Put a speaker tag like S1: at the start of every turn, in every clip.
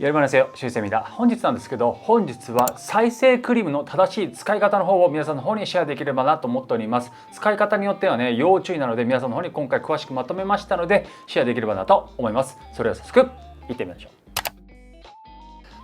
S1: 여러분안녕하세요シュウセイ입니다。本日なんですけど、本日は再生クリームの正しい使い方の方を皆さんの方にシェアできればなと思っております。使い方によってはね、要注意なので皆さんの方に今回詳しくまとめましたのでシェアできればなと思います。それでは早速いってみましょう。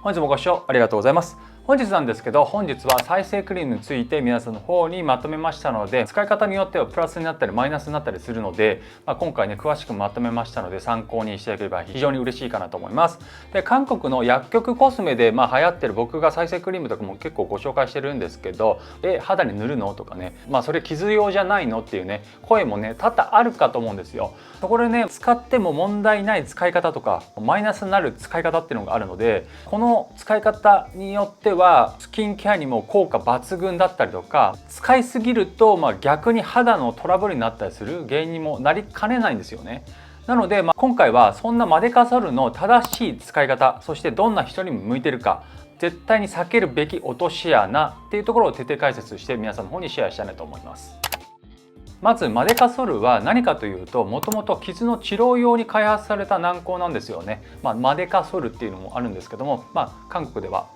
S1: 本日もご視聴ありがとうございます。本日なんですけど、本日は再生クリームについて皆さんの方にまとめましたので、使い方によってはプラスになったりマイナスになったりするので、今回ね詳しくまとめましたので参考にしていただければ非常に嬉しいかなと思います。で、韓国の薬局コスメで流行ってる、僕が再生クリームとかも結構ご紹介してるんですけど、肌に塗るのとかね、それ傷用じゃないのっていうね声もね多々あるかと思うんですよ。そこでね、使っても問題ない使い方とかマイナスになる使い方っていうのがあるので、この使い方によってはスキンケアにも効果抜群だったりとか、使いすぎると逆に肌のトラブルになったりする原因にもなりかねないんですよね。なので、今回はそんなマデカソルの正しい使い方、そしてどんな人にも向いてるか、絶対に避けるべき落とし穴っていうところを徹底解説して皆さんの方にシェアしたいなと思います。まずマデカソルは何かというと、もともと傷の治療用に開発された軟膏なんですよね。マデカソルっていうのもあるんですけども、韓国では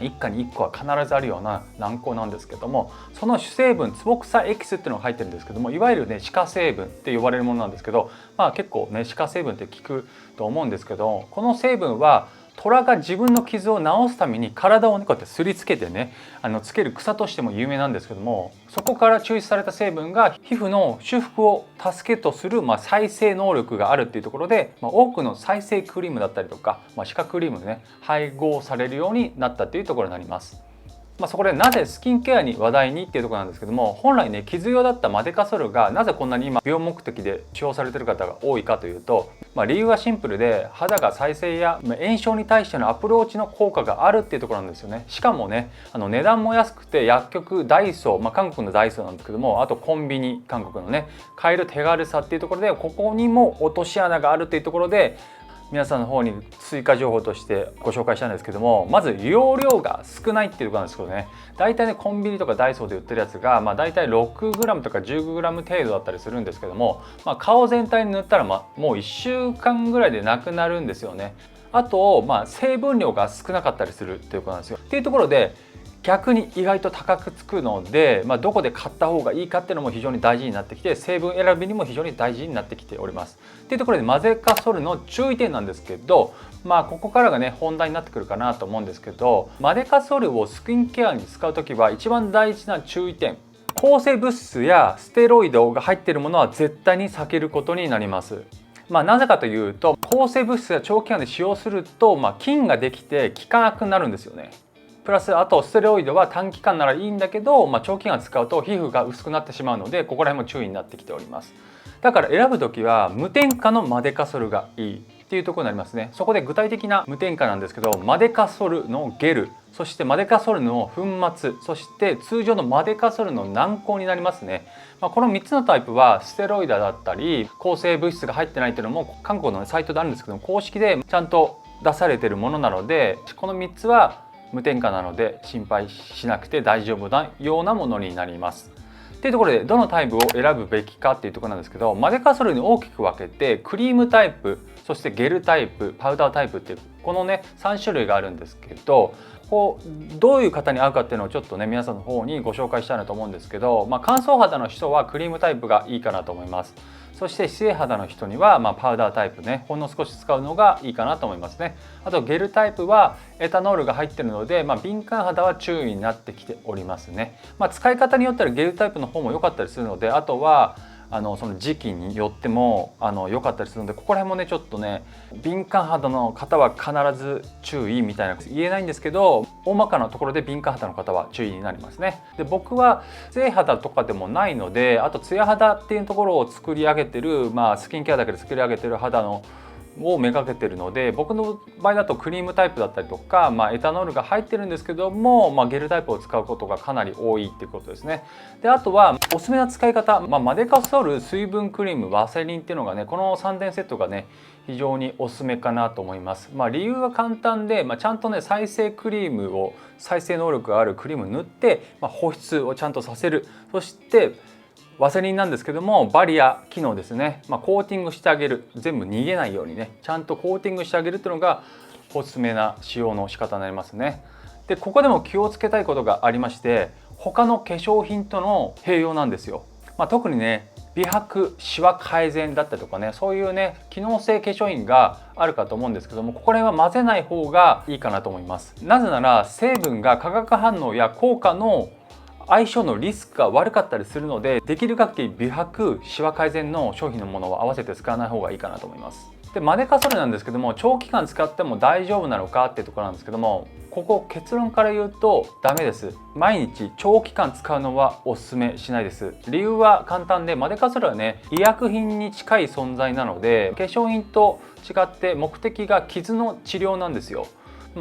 S1: 一家に1個は必ずあるような軟膏なんですけども、その主成分ツボクサエキスっていうのが入ってるんですけども、いわゆるね歯科成分って呼ばれるものなんですけど、結構ね歯科成分って聞くと思うんですけど、この成分は虎が自分の傷を治すために体をねこうやってすりつけてねつける草としても有名なんですけども、そこから抽出された成分が皮膚の修復を助けとする再生能力があるっていうところで、多くの再生クリームだったりとか、歯科クリームでね配合されるようになったっていうところになります。そこでなぜスキンケアに話題にっていうところなんですけども、本来ね傷用だったマデカソルがなぜこんなに今美容目的で使用されている方が多いかというと、理由はシンプルで、肌が再生や炎症に対してのアプローチの効果があるっていうところなんですよね。しかもね値段も安くて、薬局ダイソー、韓国のダイソーなんですけども、あとコンビニ、韓国のね買える手軽さっていうところで、ここにも落とし穴があるっていうところで皆さんの方に追加情報としてご紹介したんですけども、まず容量が少ないっていうところなんですけどね、大体ねコンビニとかダイソーで売ってるやつが大体 6g とか 10g 程度だったりするんですけども、顔全体に塗ったらもう1週間ぐらいでなくなるんですよね。あと成分量が少なかったりするっていうことなんですよ。っていうところで逆に意外と高くつくので、どこで買った方がいいかっていうのも非常に大事になってきて、成分選びにも非常に大事になってきております。っていうところでマデカソルの注意点なんですけど、ここからがね本題になってくるかなと思うんですけど、マデカソルをスキンケアに使う時は一番大事な注意点、抗生物質やステロイドが入っているものは絶対に避けることになります。なぜかというと、抗生物質や長期間で使用すると、菌ができて効かなくなるんですよね。プラスあとステロイドは短期間ならいいんだけど、長期間使うと皮膚が薄くなってしまうので、ここら辺も注意になってきております。だから選ぶ時は無添加のマデカソルがいいっていうところになりますね。そこで具体的な無添加なんですけど、マデカソルのゲル、そしてマデカソルの粉末、そして通常のマデカソルの軟膏になりますね。この3つのタイプはステロイドだったり抗生物質が入ってないっていうのも韓国のサイトであるんですけども、公式でちゃんと出されているものなので、この3つは無添加なので心配しなくて大丈夫なようなものになります。っていうところで、どのタイプを選ぶべきかっていうところなんですけど、マデカソルに大きく分けてクリームタイプ、そしてゲルタイプ、パウダータイプっていうこのね3種類があるんですけど、どういう方に合うかっていうのをちょっとね皆さんの方にご紹介したいなと思うんですけど、乾燥肌の人はクリームタイプがいいかなと思います。そして湿性肌の人にはパウダータイプね、ほんの少し使うのがいいかなと思いますね。あとゲルタイプはエタノールが入っているので、敏感肌は注意になってきておりますね。使い方によってはゲルタイプの方も良かったりするので、あとはその時期によっても良かったりするので、ここら辺もねちょっとね敏感肌の方は必ず注意みたいな言えないんですけど、大まかなところで敏感肌の方は注意になりますね。で、僕はツヤ肌とかでもないので、あとツヤ肌っていうところを作り上げてる、スキンケアだけで作り上げてる肌をめがけてるので、僕の場合だとクリームタイプだったりとか、エタノールが入ってるんですけども、ゲルタイプを使うことがかなり多いっていうことですね。で、あとはおすすめな使い方、マデカソル、水分クリーム、ワセリンっていうのがね、この3点セットがね非常におすすめかなと思います。理由は簡単で、ちゃんとね再生クリームを、再生能力があるクリームを塗って、保湿をちゃんとさせる。そしてワセリンなんですけども、バリア機能ですね、コーティングしてあげる、全部逃げないようにねちゃんとコーティングしてあげるっていうのがおすすめな使用の仕方になりますね。でここでも気をつけたいことがありまして、他の化粧品との併用なんですよ。特にね美白シワ改善だったりとかね、そういうね機能性化粧品があるかと思うんですけども、ここら辺は混ぜない方がいいかなと思います。なぜなら成分が化学反応や効果の相性のリスクが悪かったりするので、できる限り美白シワ改善の商品のものを合わせて使わない方がいいかなと思います。でマデカソルなんですけども、長期間使っても大丈夫なのかっていうところなんですけども、ここ結論から言うとダメです。毎日長期間使うのはおすすめしないです。理由は簡単で、マデカソルはね医薬品に近い存在なので、化粧品と違って目的が傷の治療なんですよ。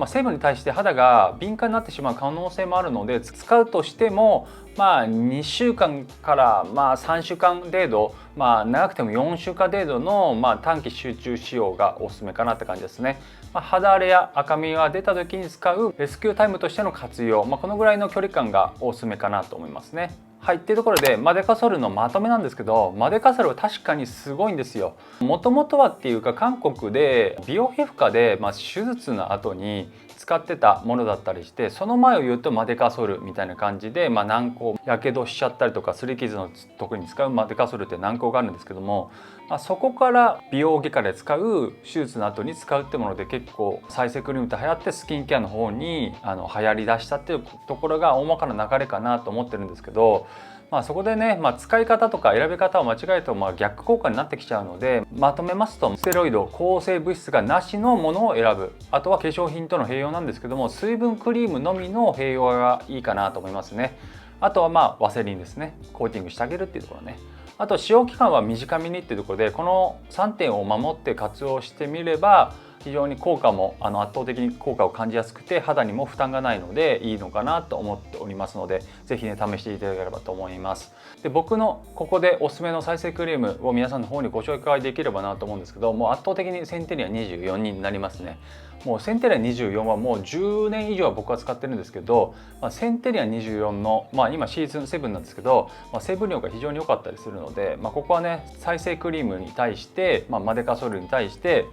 S1: 成分に対して肌が敏感になってしまう可能性もあるので、使うとしても2週間から3週間程度、長くても4週間程度の短期集中使用がおすすめかなって感じですね。肌荒れや赤みが出た時に使うレスキュータイムとしての活用、このぐらいの距離感がおすすめかなと思いますね。はい、っていうところでマデカソルのまとめなんですけど、マデカソルは確かにすごいんですよ。もともとはっていうか、韓国で美容皮膚科で、手術の後に使ってたものだったりして、その前を言うとマデカソルみたいな感じで、軟膏やけどしちゃったりとか擦り傷の時に使うマデカソルって軟膏があるんですけども、そこから美容外科で使う手術の後に使うってもので、結構再生クリームって流行ってスキンケアの方に流行りだしたっていうところが大まかな流れかなと思ってるんですけど、そこでね、使い方とか選び方を間違えると逆効果になってきちゃうので、まとめますとステロイド抗生物質がなしのものを選ぶ。あとは化粧品との併用なんですけども、水分クリームのみの併用がいいかなと思いますね。あとはワセリンですね、コーティングしてあげるっていうところね。あと使用期間は短めにっていうところで、この3点を守って活用してみれば非常に効果も圧倒的に効果を感じやすくて、肌にも負担がないのでいいのかなと思っておりますので、是非ね試していただければと思います。で僕のここでおすすめの再生クリームを皆さんの方にご紹介できればなと思うんですけど、もう圧倒的にセンテリア24になりますね。もうセンテリア24はもう10年以上は僕は使ってるんですけど、センテリア24の、今シーズン7なんですけど、成分量が非常に良かったりするので、ここはね再生クリームに対して、マデカソルに対して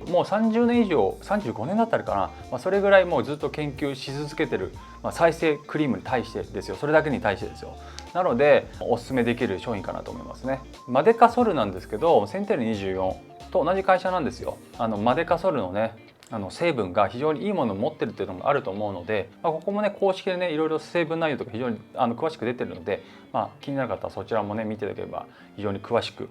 S1: もう30年以上35年だったりかな、それぐらいもうずっと研究し続けてる、再生クリームに対してですよ。それだけに対してですよ。なのでおすすめできる商品かなと思いますね。マデカソルなんですけど、センテリア24と同じ会社なんですよ。マデカソルのね成分が非常にいいものを持ってるっていうのもあると思うので、ここもね公式でねいろいろ成分内容とか非常に詳しく出てるので、気になる方はそちらもね見ていただければ非常に詳しく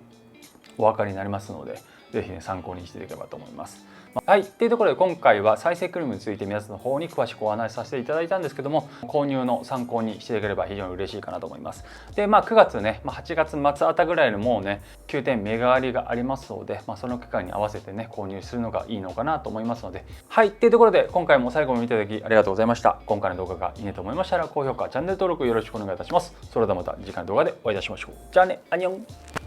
S1: お分かりになりますので、ぜひね参考にしていただければと思います。はい、っていうところで今回は再生クリームについて皆さんの方に詳しくお話しさせていただいたんですけども、購入の参考にしていただければ非常に嬉しいかなと思います。で9月ね、8月末あたぐらいのもうね9点目代わりがありますので、その期間に合わせてね購入するのがいいのかなと思いますので、はい、っていうところで今回も最後まで見ていただきありがとうございました。今回の動画がいいねと思いましたら高評価、チャンネル登録よろしくお願いいたします。それではまた次回の動画でお会いいたしましょう。じゃあね、アニョン。